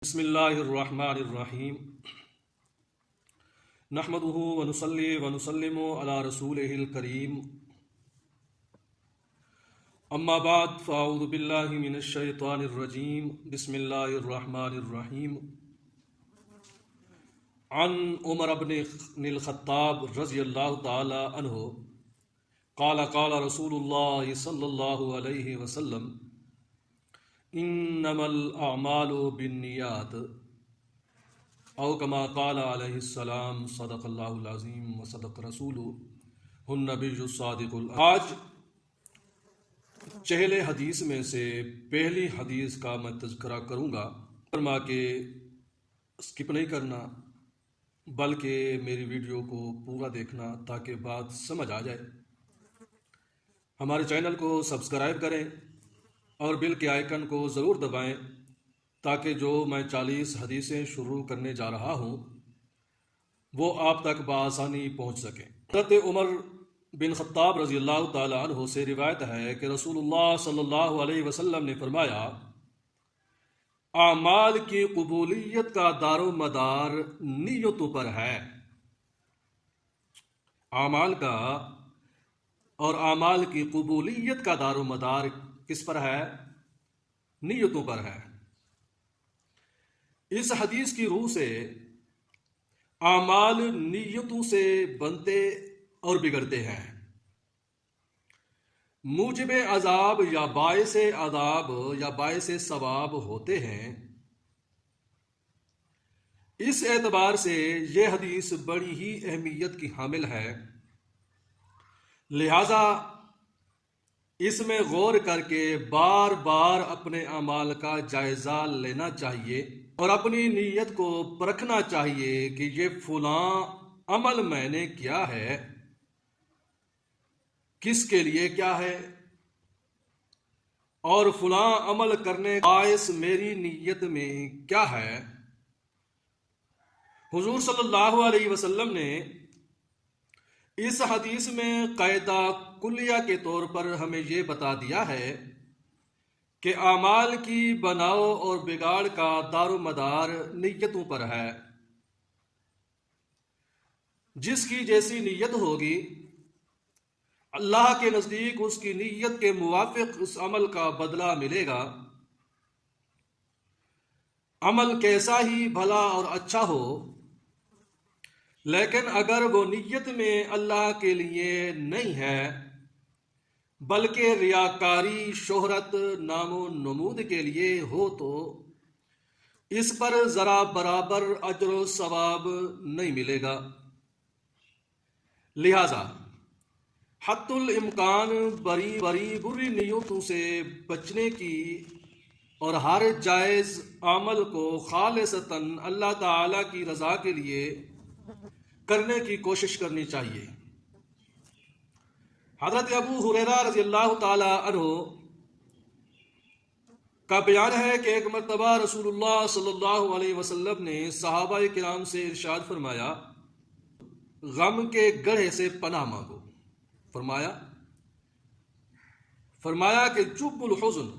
بسم اللہ الرحمن الرحیم نحمده ونصلی ونسلم علی رسولہ الکریم اما بعد فاعوذ باللہ من الشیطان الرجیم بسم اللہ الرحمن الرحیم عن عمر بن الخطاب رضی اللہ تعالی عنہ قال قال رسول اللہ صلی اللہ علیہ وسلم انما الاعمال بالنیات او کما قال علیہ السلام صدق اللہ العظیم وصدق رسولہ النبی الصادق آج چہل حدیث میں سے پہلی حدیث کا میں تذکرہ کروں گا، فرما کہ اسکپ نہیں کرنا بلکہ میری ویڈیو کو پورا دیکھنا تاکہ بات سمجھ آ جائے۔ ہمارے چینل کو سبسکرائب کریں اور بیل کے آئیکن کو ضرور دبائیں تاکہ جو میں 40 حدیثیں شروع کرنے جا رہا ہوں وہ آپ تک بآسانی پہنچ سکیں۔ حضرت عمر بن خطاب رضی اللہ تعالی عنہ سے روایت ہے کہ رسول اللہ صلی اللہ علیہ وسلم نے فرمایا، اعمال کی قبولیت کا دار و مدار نیتوں پر ہے۔ اعمال کا اور اعمال کی قبولیت کا دار و مدار کس پر ہے؟ نیتوں پر ہے۔ اس حدیث کی روح سے اعمال نیتوں سے بنتے اور بگڑتے ہیں، موجب عذاب یا باعث عذاب یا باعث ثواب ہوتے ہیں۔ اس اعتبار سے یہ حدیث بڑی ہی اہمیت کی حامل ہے، لہذا اس میں غور کر کے بار بار اپنے اعمال کا جائزہ لینا چاہیے اور اپنی نیت کو پرکھنا چاہیے کہ یہ فلاں عمل میں نے کیا ہے، کس کے لیے کیا ہے، اور فلاں عمل کرنے کا باعث میری نیت میں کیا ہے۔ حضور صلی اللہ علیہ وسلم نے اس حدیث میں قاعدہ کلیہ کے طور پر ہمیں یہ بتا دیا ہے کہ اعمال کی بناؤ اور بگاڑ کا دار و مدار نیتوں پر ہے۔ جس کی جیسی نیت ہوگی اللہ کے نزدیک اس کی نیت کے موافق اس عمل کا بدلہ ملے گا۔ عمل کیسا ہی بھلا اور اچھا ہو، لیکن اگر وہ نیت میں اللہ کے لیے نہیں ہے بلکہ ریاکاری، شہرت، نام و نمود کے لیے ہو تو اس پر ذرا برابر اجر و ثواب نہیں ملے گا۔ لہذا حتی الامکان بری نیتوں سے بچنے کی اور ہر جائز عمل کو خالصتاً اللہ تعالی کی رضا کے لیے کرنے کی کوشش کرنی چاہیے۔ حضرت ابو ہریرہ رضی اللہ تعالی عنہ کا بیان ہے کہ ایک مرتبہ رسول اللہ صلی اللہ علیہ وسلم نے صحابہ کرام سے ارشاد فرمایا، غم کے گڑھے سے پناہ مانگو۔ فرمایا کہ جب الحزن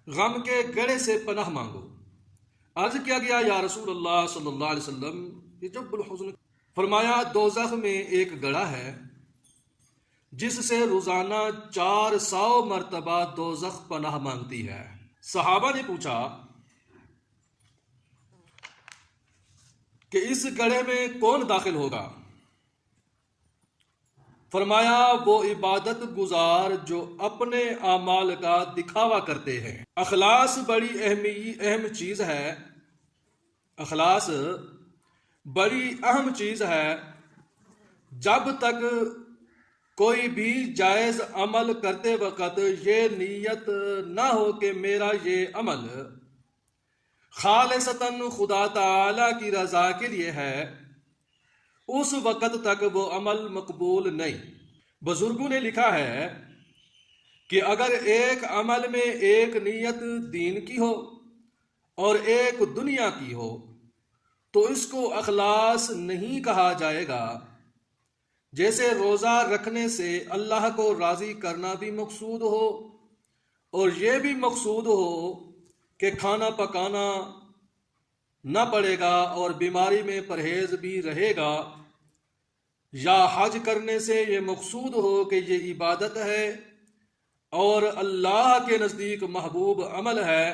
غم کے گڑھے سے پناہ مانگو۔ عرض کیا گیا، یا رسول اللہ صلی اللہ علیہ وسلم یہ جب الحزن؟ فرمایا، دوزخ میں ایک گڑھا ہے جس سے روزانہ 400 مرتبہ دوزخ پناہ مانگتی ہے۔ صحابہ نے پوچھا کہ اس گڑھے میں کون داخل ہوگا؟ فرمایا، وہ عبادت گزار جو اپنے اعمال کا دکھاوا کرتے ہیں۔ اخلاص بڑی اہم چیز ہے۔ اخلاص بڑی اہم چیز ہے۔ جب تک کوئی بھی جائز عمل کرتے وقت یہ نیت نہ ہو کہ میرا یہ عمل خالصتاً خدا تعالی کی رضا کے لیے ہے، اس وقت تک وہ عمل مقبول نہیں۔ بزرگوں نے لکھا ہے کہ اگر ایک عمل میں ایک نیت دین کی ہو اور ایک دنیا کی ہو تو اس کو اخلاص نہیں کہا جائے گا۔ جیسے روزہ رکھنے سے اللہ کو راضی کرنا بھی مقصود ہو اور یہ بھی مقصود ہو کہ کھانا پکانا نہ پڑے گا اور بیماری میں پرہیز بھی رہے گا، یا حج کرنے سے یہ مقصود ہو کہ یہ عبادت ہے اور اللہ کے نزدیک محبوب عمل ہے،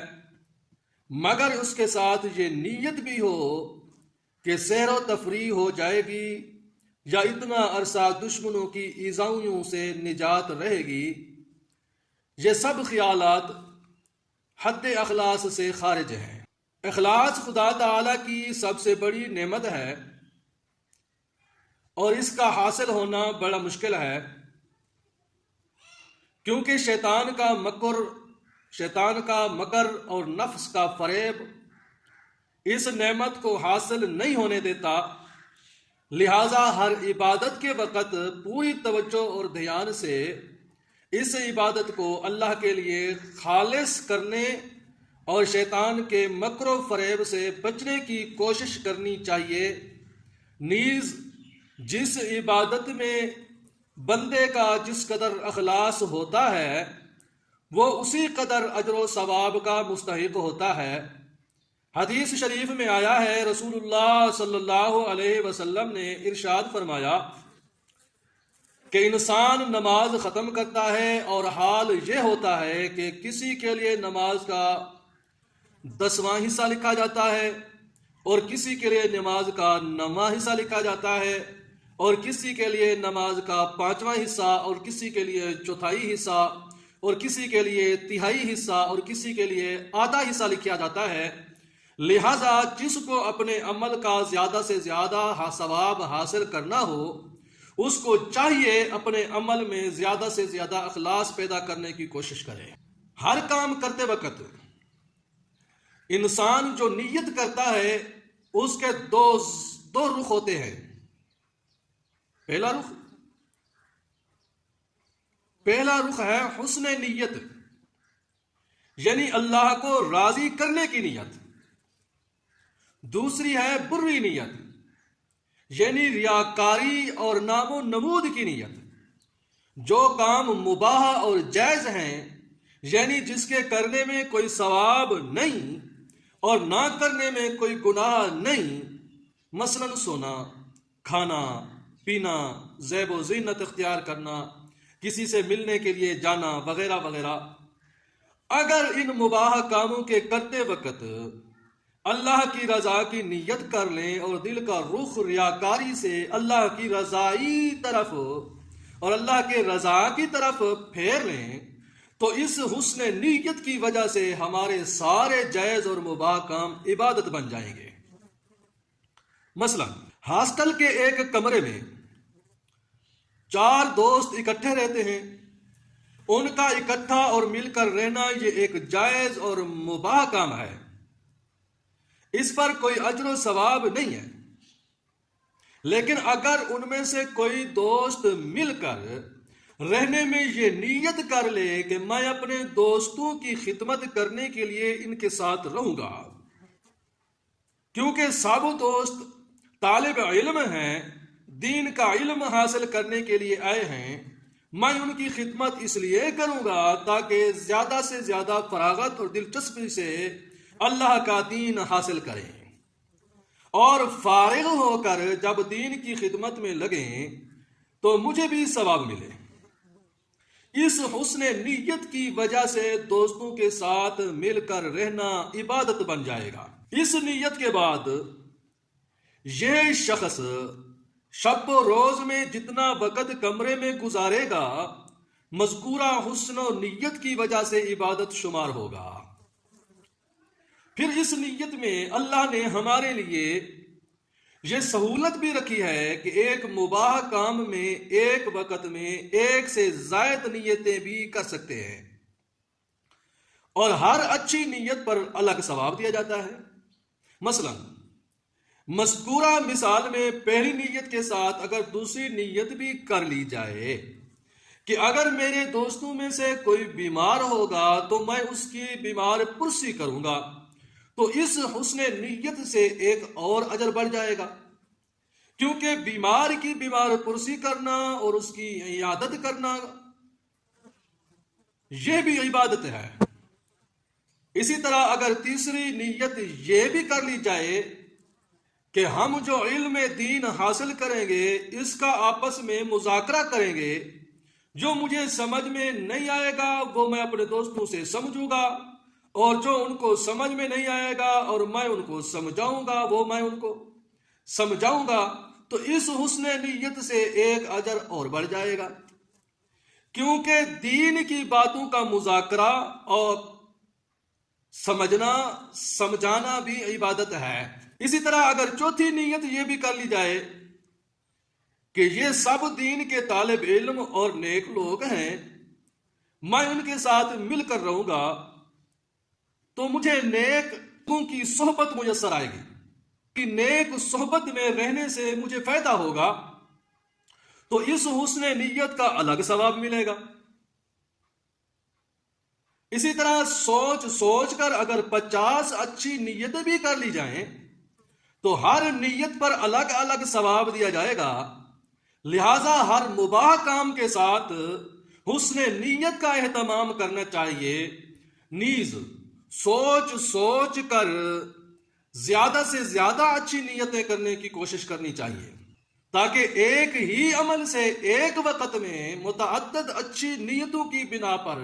مگر اس کے ساتھ یہ نیت بھی ہو کہ سیر و تفریح ہو جائے گی یا اتنا عرصہ دشمنوں کی ایذائیوں سے نجات رہے گی، یہ سب خیالات حد اخلاص سے خارج ہیں۔ اخلاص خدا تعالی کی سب سے بڑی نعمت ہے اور اس کا حاصل ہونا بڑا مشکل ہے، کیونکہ شیطان کا مکر اور نفس کا فریب اس نعمت کو حاصل نہیں ہونے دیتا، لہذا ہر عبادت کے وقت پوری توجہ اور دھیان سے اس عبادت کو اللہ کے لیے خالص کرنے اور شیطان کے مکر و فریب سے بچنے کی کوشش کرنی چاہیے۔ نیز جس عبادت میں بندے کا جس قدر اخلاص ہوتا ہے وہ اسی قدر اجر و ثواب کا مستحق ہوتا ہے۔ حدیث شریف میں آیا ہے، رسول اللہ صلی اللہ علیہ وسلم نے ارشاد فرمایا کہ انسان نماز ختم کرتا ہے اور حال یہ ہوتا ہے کہ کسی کے لیے نماز کا 10واں حصہ لکھا جاتا ہے اور کسی کے لیے نماز کا 9واں حصہ لکھا جاتا ہے اور کسی کے لیے نماز کا 5واں حصہ اور کسی کے لیے 1/4 حصہ اور کسی کے لیے 1/3 حصہ اور کسی کے لیے آدھا حصہ لکھا جاتا ہے۔ لہذا جس کو اپنے عمل کا زیادہ سے زیادہ ثواب حاصل کرنا ہو اس کو چاہیے اپنے عمل میں زیادہ سے زیادہ اخلاص پیدا کرنے کی کوشش کرے۔ ہر کام کرتے وقت انسان جو نیت کرتا ہے اس کے دو رخ ہوتے ہیں۔ پہلا رخ ہے حسن نیت، یعنی اللہ کو راضی کرنے کی نیت۔ دوسری ہے بری نیت، یعنی ریاکاری اور نام و نمود کی نیت۔ جو کام مباح اور جائز ہیں، یعنی جس کے کرنے میں کوئی ثواب نہیں اور نہ کرنے میں کوئی گناہ نہیں، مثلا سونا، کھانا، پینا، زیب و زینت اختیار کرنا، کسی سے ملنے کے لیے جانا وغیرہ وغیرہ، اگر ان مباح کاموں کے کرتے وقت اللہ کی رضا کی نیت کر لیں اور دل کا رخ ریاکاری سے اللہ کی رضائی طرف اور اللہ کے رضا کی طرف پھیر لیں تو اس حسن نیت کی وجہ سے ہمارے سارے جائز اور مباح کام عبادت بن جائیں گے۔ مثلا ہاسٹل کے ایک کمرے میں 4 دوست اکٹھے رہتے ہیں، ان کا اکٹھا اور مل کر رہنا یہ ایک جائز اور مباح کام ہے، اس پر کوئی اجر و ثواب نہیں ہے۔ لیکن اگر ان میں سے کوئی دوست مل کر رہنے میں یہ نیت کر لے کہ میں اپنے دوستوں کی خدمت کرنے کے لیے ان کے ساتھ رہوں گا، کیونکہ سب دوست طالب علم ہیں، دین کا علم حاصل کرنے کے لیے آئے ہیں، میں ان کی خدمت اس لیے کروں گا تاکہ زیادہ سے زیادہ فراغت اور دلچسپی سے اللہ کا دین حاصل کریں اور فارغ ہو کر جب دین کی خدمت میں لگیں تو مجھے بھی ثواب ملے۔ اس حسن نیت کی وجہ سے دوستوں کے ساتھ مل کر رہنا عبادت بن جائے گا۔ اس نیت کے بعد یہ شخص شب و روز میں جتنا وقت کمرے میں گزارے گا مذکورہ حسن و نیت کی وجہ سے عبادت شمار ہوگا۔ پھر اس نیت میں اللہ نے ہمارے لیے یہ سہولت بھی رکھی ہے کہ ایک مباح کام میں ایک وقت میں 1 سے زائد نیتیں بھی کر سکتے ہیں اور ہر اچھی نیت پر الگ ثواب دیا جاتا ہے۔ مثلا مذکورہ مثال میں پہلی نیت کے ساتھ اگر دوسری نیت بھی کر لی جائے کہ اگر میرے دوستوں میں سے کوئی بیمار ہوگا تو میں اس کی بیمار پرسی کروں گا، تو اس حسن نیت سے ایک اور اجر بڑھ جائے گا، کیونکہ بیمار کی بیمار پرسی کرنا اور اس کی عیادت کرنا یہ بھی عبادت ہے۔ اسی طرح اگر تیسری نیت یہ بھی کر لی جائے کہ ہم جو علم دین حاصل کریں گے اس کا آپس میں مذاکرہ کریں گے، جو مجھے سمجھ میں نہیں آئے گا وہ میں اپنے دوستوں سے سمجھوں گا، اور جو ان کو سمجھ میں نہیں آئے گا اور میں ان کو سمجھاؤں گا وہ میں ان کو سمجھاؤں گا، تو اس حسن نیت سے ایک اجر اور بڑھ جائے گا، کیونکہ دین کی باتوں کا مذاکرہ اور سمجھانا بھی عبادت ہے۔ اسی طرح اگر چوتھی نیت یہ بھی کر لی جائے کہ یہ سب دین کے طالب علم اور نیک لوگ ہیں، میں ان کے ساتھ مل کر رہوں گا تو مجھے نیک لوگوں کی صحبت میسر آئے گی، کہ نیک صحبت میں رہنے سے مجھے فائدہ ہوگا، تو اس حسن نیت کا الگ ثواب ملے گا۔ اسی طرح سوچ کر اگر 50 اچھی نیتیں بھی کر لی جائیں تو ہر نیت پر الگ الگ ثواب دیا جائے گا، لہذا ہر مباح کام کے ساتھ حسن نیت کا اہتمام کرنا چاہیے، نیز سوچ کر زیادہ سے زیادہ اچھی نیتیں کرنے کی کوشش کرنی چاہیے، تاکہ ایک ہی عمل سے ایک وقت میں متعدد اچھی نیتوں کی بنا پر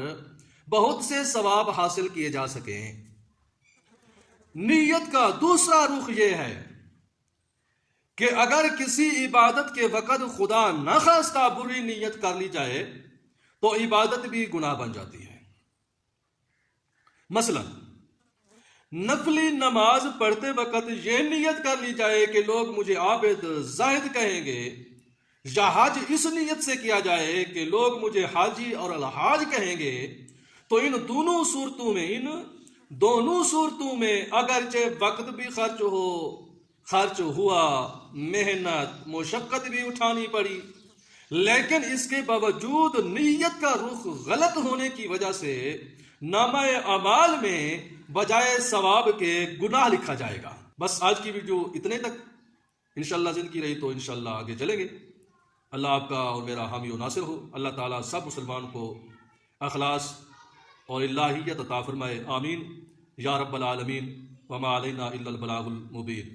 بہت سے ثواب حاصل کیے جا سکیں۔ نیت کا دوسرا رخ یہ ہے کہ اگر کسی عبادت کے وقت خدا نخواستہ بری نیت کر لی جائے تو عبادت بھی گناہ بن جاتی ہے۔ مثلا نفلی نماز پڑھتے وقت یہ نیت کر لی جائے کہ لوگ مجھے عابد زاہد کہیں گے، یا حج اس نیت سے کیا جائے کہ لوگ مجھے حاجی اور الحاج کہیں گے، تو ان دونوں صورتوں میں اگرچہ وقت بھی خرچ ہوا، محنت مشقت بھی اٹھانی پڑی، لیکن اس کے باوجود نیت کا رخ غلط ہونے کی وجہ سے نامہ اعمال میں بجائے ثواب کے گناہ لکھا جائے گا۔ بس آج کی ویڈیو اتنے تک، انشاءاللہ زندگی رہی تو انشاءاللہ آگے چلیں گے۔ اللہ آپ کا اور میرا حامی و ناصر ہو۔ اللہ تعالیٰ سب مسلمان کو اخلاص اور الہیت عطا فرمائے، آمین یا رب العالمین۔ وما علینا الا البلاغ المبین۔